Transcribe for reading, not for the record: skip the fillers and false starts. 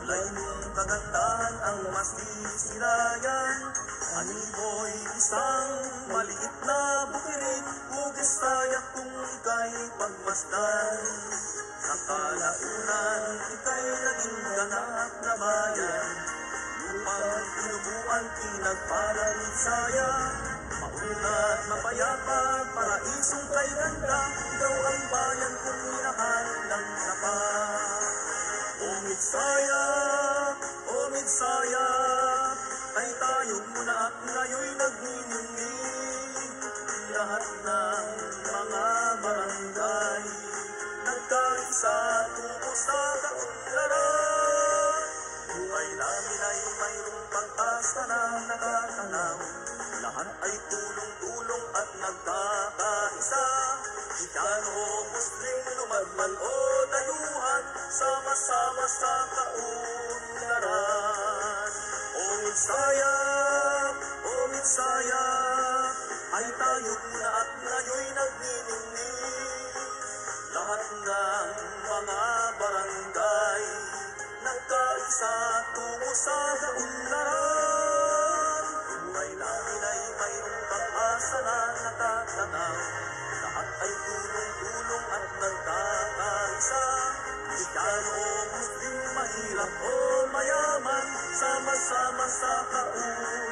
Kulay mong kagandahan ang mas sisirayan. Animoy isang maliit na bukirin, hugis sayak kung ika'y pagmasdan. Sa kalaunan, ika'y naging ganap na bayan. Lupang pinubuan, pinagparang saya. Maunlad, mapayapa, paraisong kay ganda. Ikaw ang bayan kung minahal ng sapa. O Midsaya, ay tayo muna at ngayo'y nagniningning. Lahat ng mga barangay nagkaisa tungo sa kaunlaran. Buhay namin ay mayroong pag-asa na nakatanaw. Lahat ay tulong-tulong at nagkakaisa. Kristiyano o Muslim, lumagman o dayuhan, sama-sama sa kaunlaran. O Midsaya, ay tayo muna at ngayo'y nagniningning. Lahat ng mga barangay nagkaisa tungo sa kaunlaran. Buhay namin ay mayroong pag-asa na natatanaw. Lahat ay tulong-tulong at nagkakaisa. Kristiyano o Muslim, mahirap o mayaman, sama-sama sa kaunlaran.